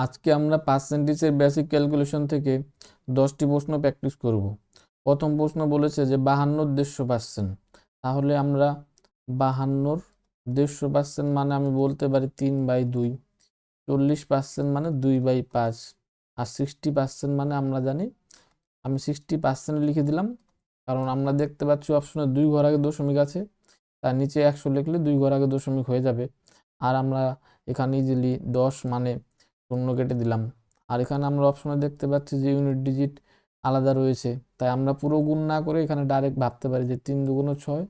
আজকে আমরা পার্সেন্টেজের basic calculation থেকে 10টি প্রশ্ন প্র্যাকটিস করব। প্রথম প্রশ্ন বলেছে যে 52.5%। তাহলে আমরা 52.5% মানে আমি বলতে পারি 3/2, 40% মানে 2/5, আর 60% মানে আমরা জানি, আমি 60% লিখে দিলাম, কারণ আমরা দেখতে পাচ্ছি অপশনে 2 ঘর আগে দশমিক আছে, তার নিচে 100 লিখলে 2 ঘর আগে দশমিক হয়ে যাবে। আর আমরা এখানে ইজিলি 10 মানে শূন্য কেটে দিলাম। আর এখানে আমরা অপশনে দেখতে পাচ্ছি যে ইউনিট ডিজিট আলাদা রয়েছে, তাই আমরা পুরো গুণ না করে এখানে ডাইরেক্ট ভাবতে পারি যে 3 দুগুণ 6,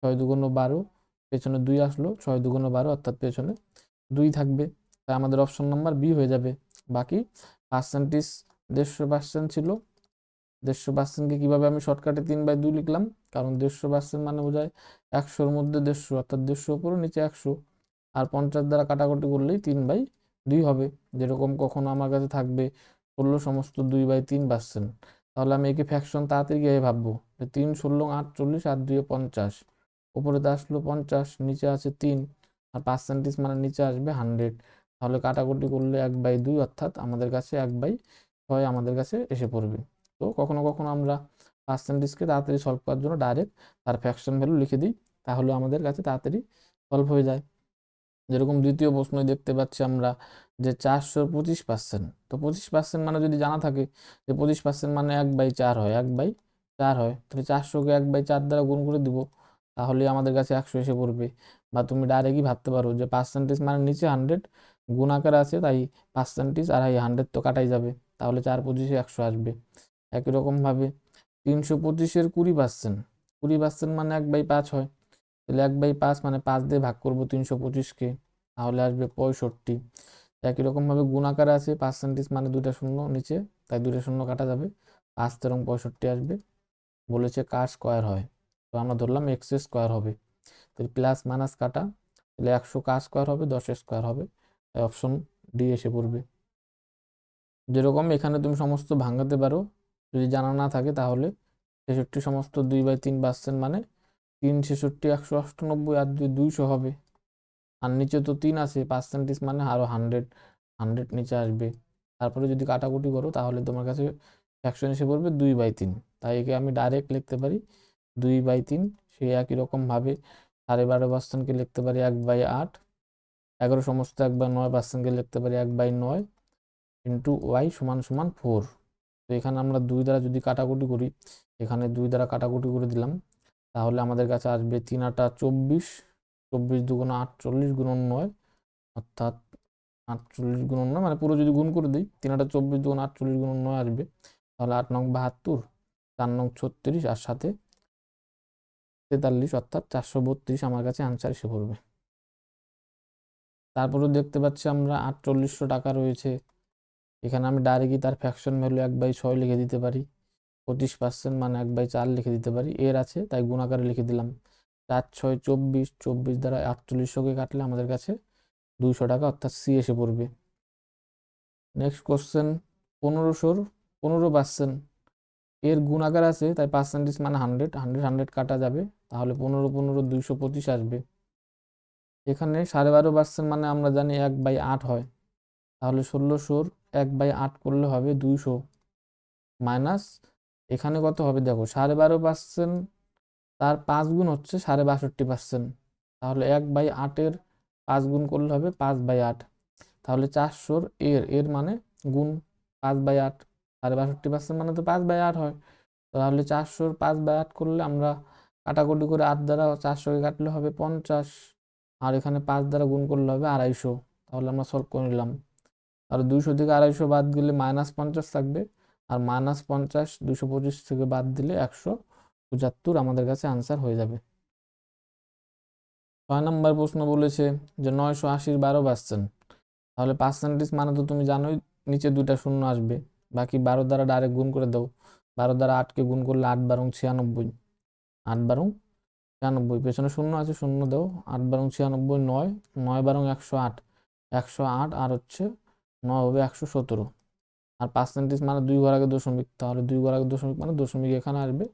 6 দুগুণ 12, পেছনে 2 আসলো, 6 দুগুণ 12, অর্থাৎ পেছনে 2 থাকবে। তাই আমাদের অপশন নাম্বার বি হয়ে যাবে। বাকি পার্সেন্টেজ 150% ছিল। 150%কে কিভাবে আমি শর্টকাটে 3/2 লিখলাম, কারণ 150% মানে বোঝায় 100-র মধ্যে 150, অর্থাৎ 150 উপরে নিচে 100, আর 50 দ্বারা কাটাকুটি করলেই 3/2 হবে। যেরকম কখনো আমার কাছে থাকবে 16 সমস্ত 2/3%, তাহলে আমি একে ফ্র্যাকশন তাড়াতাড়ি গিয়ে ভাববো যে 3 16 48 আর 2 50, উপরে তো আসলো 50, নিচে আছে 3, আর পার্সেন্টেজ মানে নিচে আসবে 100। তাহলে কাটাকুটি করলে 1/2, অর্থাৎ আমাদের কাছে 1/6 আমাদের কাছে এসে পড়বে। তো কখনো কখনো আমরা পার্সেন্টেজকে তাড়াতাড়ি সলভ করার জন্য ডাইরেক্ট তার ফ্র্যাকশন ভ্যালু লিখে দিই, তাহলে আমাদের কাছে তাড়াতাড়ি সলভ হয়ে যায়। যেরকম দ্বিতীয় প্রশ্ন দেখতে পাচ্ছি আমরা যে 425%। তো 25% মানে যদি জানা থাকে যে 25% মানে 1/4 হয়, 1/4 হয়, তাহলে 400কে 1/4 দ্বারা গুণ করে দিব, তাহলে আমাদের কাছে 100 এসে পড়বে। বা তুমি ডাইরেক্টই ভাবতে পারো যে পার্সেন্টেজ মানে নিচে 100 গুণ আকারে আছে, তাই পার্সেন্টেজ আর এই 100 তো কাটাই যাবে, তাহলে 4×25 100 আসবে। একই রকম ভাবে 325-এর 20%, 20% মানে 1/5 হয়, তাহলে 1/5 মানে 5 দিয়ে ভাগ করবো 325কে, তাহলে আসবে 65। একই রকম ভাবে গুণ আকারে আছে, পার্সেন্টেজ মানে 2টা শূন্য নিচে, তাই 2টা শূন্য কাটা যাবে, 5×65 আসবে। বলেছে কার স্কোয়ার হয়, তো আমরা ধরলাম এক্স স্কোয়ার হবে, তাহলে প্লাস মাইনাস কাটা, তাহলে 100 কার স্কোয়ার হবে, 10 স্কোয়ার হবে, তাই অপশন ডি এসে পড়বে। যেরকম এখানে তুমি সমস্ত ভাঙাতে পারো, যদি জানা না থাকে তাহলে 63 সমস্ত 2/3% মানে 3 ছেষট্টি 198, আর 200 হবে, আর নিচে তো 3 আছে, পার্সেন্টেজ মানে আরো 100, 100 নিচে আসবে। তারপরে যদি কাটাকুটি করো তাহলে তোমার কাছে ফ্র্যাকশন এসে পড়বে 2/3, তাই একে আমি ডাইরেক্ট লিখতে পারি 2/3। সেই একই রকম ভাবে 12.5%কে লিখতে পারি 1/8, 11 সমস্ত 1/9%কে লিখতে পারি 1/9 ইন্টু ওয়াই সমান সমান 4। তো এখানে আমরা 2 দ্বারা যদি কাটাকুটি করি, এখানে 2 দ্বারা কাটাকুটি করে দিলাম, তাহলে আমাদের কাছে আসবে 3×8 24, 24×2 48 গুণন 9, অর্থাৎ 48 গুণন 9 মানে পুরো যদি গুণ করে দিই 3×8 24 48 গুণন 9 আসবে, তাহলে 8×9 72, 4×9 36, আর সাথে 43, অর্থাৎ 432 আমার কাছে আনসার এসে পড়বে। তারপরেও দেখতে পাচ্ছি আমরা 4800 টাকা রয়েছে, এখানে আমি ডাইরেক্টই তার ফ্র্যাকশন ভ্যালু 1/6 লিখে দিতে পারি, 25% মানে 1/4 লিখে দিতে পারি, এর আছে তাই গুণ আকারে লিখে দিলাম। 4×6 24, 24 দ্বারা 4800কে কাটলে আমাদের কাছে 200 টাকা, অর্থাৎ সি এসে পড়বে। নেক্সট কোশ্চেন 1500-র 15%, এর গুণ আকার আছে, তাই পার্সেন্টেজ মানে 100, 100 100 কাটা যাবে, তাহলে 15 15 225 আসবে। এখানে 12.5% মানে আমরা জানি 1/8 হয়, তাহলে 1600-র 1/8 করলে হবে 200, মাইনাস এখানে কত হবে দেখো 12.5%, তার 5 গুণ হচ্ছে 62.5%, তাহলে 1/8-এর 5 গুণ করলে হবে 5/8, তাহলে 400-র এর মানে গুণ 5/8, 62.5% মানে তো 5/8 হয়, তাহলে 400-র 5/8 করলে আমরা কাটাকুটি করে 8 দ্বারা 400কে কাটলে হবে 50, আর এখানে 5 দ্বারা গুণ করলে হবে 250, তাহলে আমরা সলভ করে নিলাম। আর 200 থেকে 250 বাদ দিলে -50 থাকবে, আর -50 225 থেকে বাদ দিলে 175 আমাদের কাছে আনসার হয়ে যাবে। 6 নম্বর প্রশ্ন বলেছে যে 980-র 12%, তাহলে পার্সেন্টেজ মানে তো তুমি জানোই নিচে 2টা শূন্য আসবে, বাকি 12 দ্বারা ডাইরেক্ট গুণ করে দাও, 12 দ্বারা 8কে গুণ করলে 8×12 = 96, 8×96, পেছনে শূন্য আছে শূন্য দাও, 8×96 9, 9×108, 108, আর হচ্ছে 9 হবে 117, আর পার্সেন্টেজ মানে 2 ঘর আগে দশমিক, তাহলে 2 ঘর আগে দশমিক মানে দশমিক এখানে আসবে,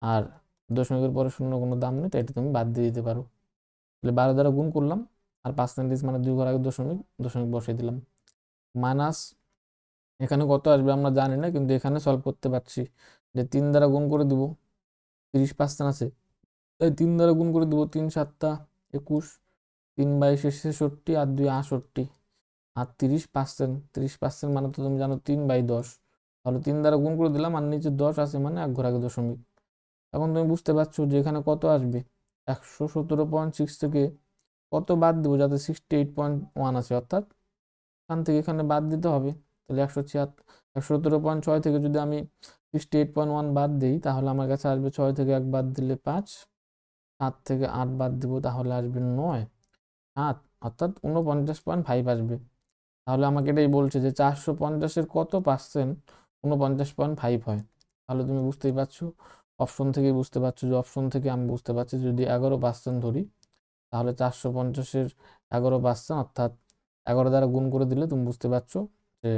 আর দশমিকের পরে শূন্য কোনো দাম নেই, তাই এটা তুমি বাদ দিয়ে দিতে পারো। তাহলে 12 দ্বারা গুণ করলাম, আর পার্সেন্টেজ মানে 2 ঘর আগে দশমিক, দশমিক বসিয়ে দিলাম। মাইনাস এখানে কত আসবে আমরা জানি না, কিন্তু এখানে সলভ করতে পারছি যে 3 দ্বারা গুণ করে দিব, 30% আছে তাই 3 দ্বারা গুণ করে দিব, 3 7 21, 3 22 66 আর 2 68 আর 30%, 30% মানে তো তুমি জানো 3/10, তাহলে 3 দ্বারা গুণ করে দিলাম আর নিচে 10 আছে মানে এক ঘর আগে দশমিক। এখন তুমি বুঝতে পারছো যে এখানে কত আসবে, 117.6 থেকে কত বাদ দেবো যাতে 68.1 আছে, অর্থাৎ এখান থেকে এখানে বাদ দিতে হবে। তাহলে 117.6 থেকে যদি আমি 68.1 বাদ দিই তাহলে আমার কাছে আসবে 6 থেকে 1 বাদ দিলে 5, 7 থেকে 8 বাদ দিব তাহলে আসবে 9, 7 অর্থাৎ 49.5 আসবে। তাহলে আমাকে এটাই বলছে যে 450-এর কত পার্সেন্ট 49.5 হয়। তাহলে তুমি বুঝতেই পারছো, অপশন থেকে বুঝতে পারছো যে অপশন থেকে আমি বুঝতে পারছি যদি 11% ধরি তাহলে 450-এর 11% অর্থাৎ 11 দ্বারা গুণ করে দিলে তুমি বুঝতে পারছো যে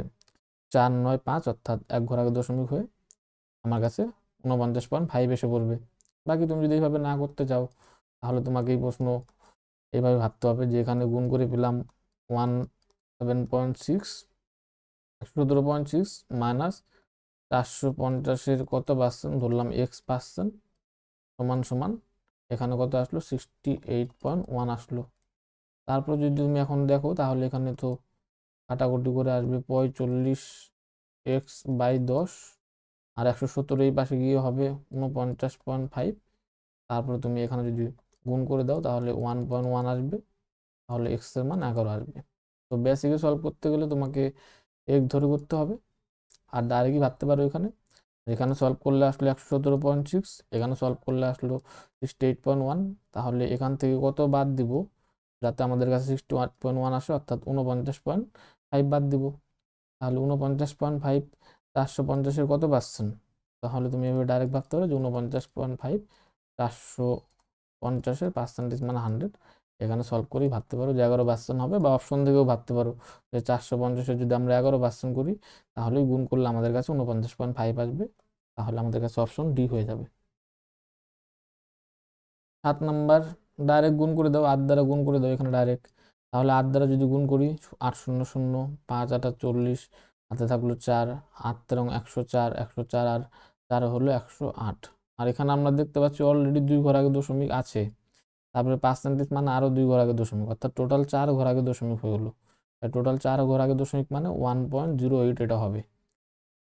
4 9 5 অর্থাৎ এক ঘর আগে দশমিক হয়ে আমার কাছে 49.5 এসে পড়বে। বাকি তুমি যদি এইভাবে না করতে চাও তাহলে তোমাকে এই প্রশ্ন এইভাবে ভাবতে হবে যে এখানে গুণ করে পেলাম 17.6, 17.6 মাইনাস 450-এর কত পার্সেন্ট ধরলাম x% সমান সমান এখানে কত আসলো 68.1 আসলো। তারপর যদি তুমি এখন দেখো তাহলে এখানে তো কাটাকুটি করে আসবে 45x/10 আর 170 এই পাশে গিয়ে হবে 49.5। তারপরে তুমি এখানে যদি গুণ করে দাও তাহলে 1.1 আসবে, তাহলে x এর মান 11 আসবে। তো বেসিকে সলভ করতে গেলে তোমাকে এক ধরে করতে হবে, আর ডাইরেক্টই ভাবতে পারো এখানে, এখানে সলভ করলে আসলো 117.6, এখানে সলভ করলে আসলো 68.1, তাহলে এখান থেকে কত বাদ দিব যাতে আমাদের কাছে 61.1 আসে, অর্থাৎ 49.5 বাদ দিব। তাহলে 49.5 450-এর কত পার্সেন্ট, তাহলে তুমি এভাবে ডাইরেক্ট ভাবতে পারো যে 49.5 450-এর পার্সেন্টেজ মানে 100। এখানে সলভ করেই ভাবতে পারো যে 11% হবে, বা অপশন থেকেও ভাবতে পারো যে 450-এর যদি আমরা 11% করি তাহলে গুণ করলে আমাদের কাছে 49.5 আসবে, তাহলে আমাদের কাছে অপশন ডি হয়ে যাবে। 7 নাম্বার, ডাইরেক্ট গুণ করে দাও, 8 দ্বারা গুণ করে দাও এখানে ডাইরেক্ট। তাহলে 8 দ্বারা যদি গুণ করি 8 0 0 5 8 40, হাতে থাকলো 4, 8 তেরং 104, 104 আর 4 হলো 108। আর এখানে আমরা দেখতে পাচ্ছি অলরেডি 2 ঘর আগে দশমিক আছে, তারপরে পার্সেন্টেজ মানে আরো 2 ঘর আগে দশমিক, অর্থাৎ টোটাল 4 ঘর আগে দশমিক হয়ে গেলো। টোটাল 4 ঘর আগে দশমিক মানে 1.08 এটা হবে।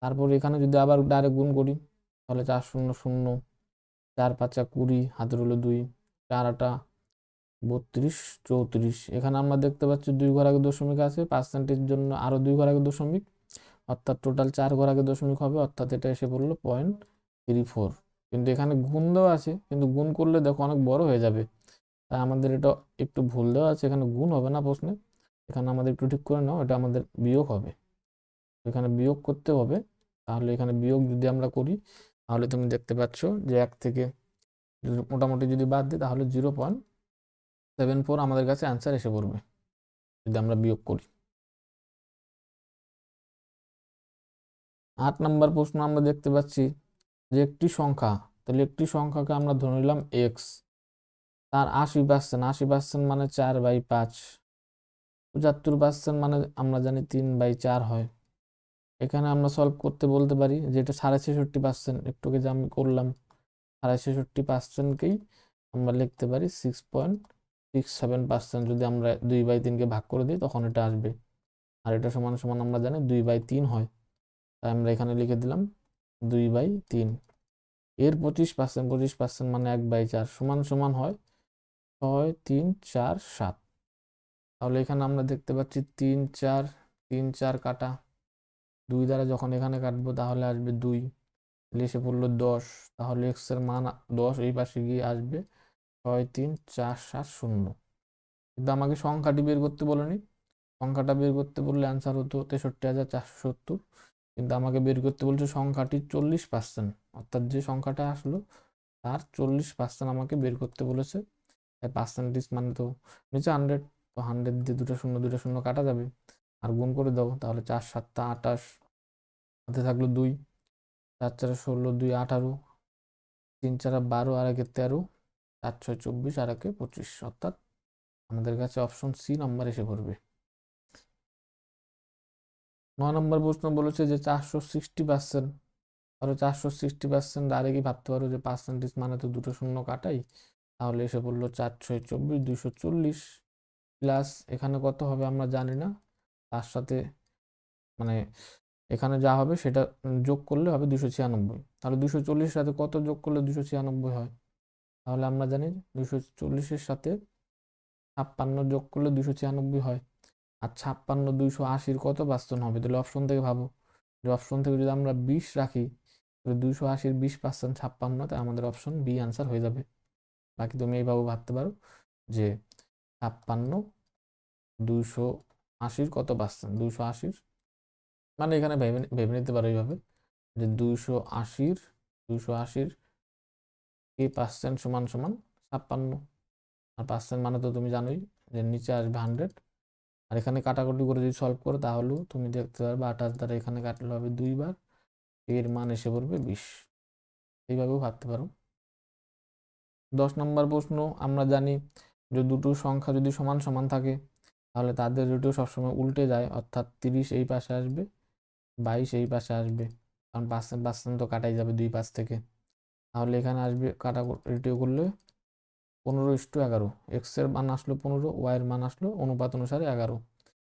তারপর এখানে যদি আবার ডাইরেক্ট গুণ করি তাহলে 4 0 0, 4 5 20, হাতের হলো 2, 4 8 32 34। এখানে আমরা দেখতে পাচ্ছি 2 ঘর আগে দশমিক আছে, পার্সেন্টেজ জন্য আরো 2 ঘর আগে দশমিক, অর্থাৎ টোটাল 4 ঘর আগে দশমিক হবে, অর্থাৎ এটা এসে পড়লো 0.34। কিন্তু এখানে গুণ দেওয়া আছে, কিন্তু গুণ করলে দেখো অনেক বড় হয়ে যাবে, তাই আমাদের এটা একটু ভুল দেওয়া আছে, এখানে গুণ হবে না প্রশ্নে, এখানে আমাদের একটু ঠিক করে নাও, এটা আমাদের বিয়োগ হবে, এখানে বিয়োগ করতে হবে। তাহলে এখানে বিয়োগ যদি আমরা করি তাহলে তুমি দেখতে পাচ্ছ যে 1 থেকে মোটামুটি যদি বাদ দিই তাহলে 0.74 আমাদের কাছে অ্যান্সার এসে পড়বে যদি আমরা বিয়োগ করি। 8 নাম্বার প্রশ্ন আমরা দেখতে পাচ্ছি যে একটি সংখ্যা, তাহলে একটি সংখ্যাকে আমরা ধরে নিলাম এক্স, তার 80%, 80% মানে 4/5, 75% মানে আমরা জানি 3/4 হয়। এখানে আমরা সলভ করতে বলতে পারি যে এটা 66.5%, একটু আগে যে আমি করলাম 66.5%কেই আমরা লিখতে পারি 6.67%, যদি আমরা 2/3-কে ভাগ করে দিই তখন এটা আসবে, আর এটা সমান সমান আমরা জানি 2/3 হয়, তাই আমরা এখানে লিখে দিলাম 2/3। এর 25%, 25% মানে 1/4 সমান সমান হয় 6 3 4 7। তাহলে এখানে আমরা দেখতে পাচ্ছি 3 4, 3 4 কাটা, 2 দ্বারা যখন এখানে কাটবো তাহলে আসবে 2, এসে পড়লো 10, তাহলে এক্স এর মান 10 এই পাশে গিয়ে আসবে 6 3 4 7 0। কিন্তু আমাকে সংখ্যাটি বের করতে বলেনি, সংখ্যাটা বের করতে বললে অ্যান্সার হতো 63,470, কিন্তু আমাকে বের করতে বলছে সংখ্যাটি 40%, অর্থাৎ যে সংখ্যাটা আসলো তার 40% আমাকে বের করতে বলেছে। তাই পার্সেন্টেজ মানে তো নিচে 100, তো 100 দিয়ে দুটো শূন্য কাটা যাবে, আর গুণ করে দাও তাহলে 4 7 28, হাতে থাকলো 2, 4 4 16, 2 18, 3 4 12 আর 1 13, 4 6 24 আর 1 25, অর্থাৎ আমাদের কাছে অপশন সি নাম্বার এসে পড়বে। 9 নম্বর প্রশ্ন বলেছে যে 460%, ধরো 460% ডাইরেক্টই ভাবতে পারো যে পার্সেন্টেজ মানে তো দুটো শূন্য কাটাই, তাহলে এসে বললো 4×6 = 24, 240 প্লাস এখানে কত হবে আমরা জানি না, তার সাথে মানে এখানে যা হবে সেটা যোগ করলে হবে 296। তাহলে 240 সাথে কত যোগ করলে 296 হয়? তাহলে আমরা জানি 240-এর সাথে 56 যোগ করলে 296 হয়। আর 56 280-র কত পার্সেন্ট হবে? তাহলে অপশন থেকে ভাবো, যে অপশন থেকে যদি আমরা 20 রাখি তাহলে 280-র 20% 56, তাই আমাদের অপশন বি আনসার হয়ে যাবে। বাকি তুমি এইভাবে ভাবতে পারো যে 56 280-র কত পার্সেন্ট, 280-র মানে এখানে ভেবে ভেবে নিতে পারো এইভাবে যে 280-র কে পার্সেন্ট সমান সমান 56, আর পার্সেন্ট মানে তো তুমি জানোই যে নিচে আসবে 100, আর এখানে কাটাকুটি করে যদি সলভ করো তাহলেও তুমি দেখতে পারবে 28 দ্বারা এখানে কাটলে হবে 2 বার, এর মান এসে পড়বে 20। এইভাবেও ভাবতে পারো। 10 নম্বর প্রশ্ন, আমরা জানি যে দুটো সংখ্যা যদি সমান সমান থাকে তাহলে তাদের রেটিও সবসময় উল্টে যায়, অর্থাৎ 30 এই পাশে আসবে, 22 এই পাশে আসবে, কারণ পার্সেন্ট পার্সেন্ট তো কাটাই যাবে দুই পাশ থেকে। তাহলে এখানে আসবে কাটা রেটিও করলে 15:11, এক্স এর মান আসলো 15, ওয়াই এর মান আসলো অনুপাত অনুসারে 11,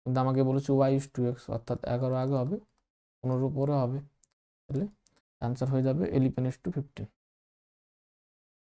কিন্তু আমাকে বলেছে y/x, অর্থাৎ 11 আগে হবে 15 পরে হবে, তাহলে অ্যান্সার হয়ে যাবে 11:15।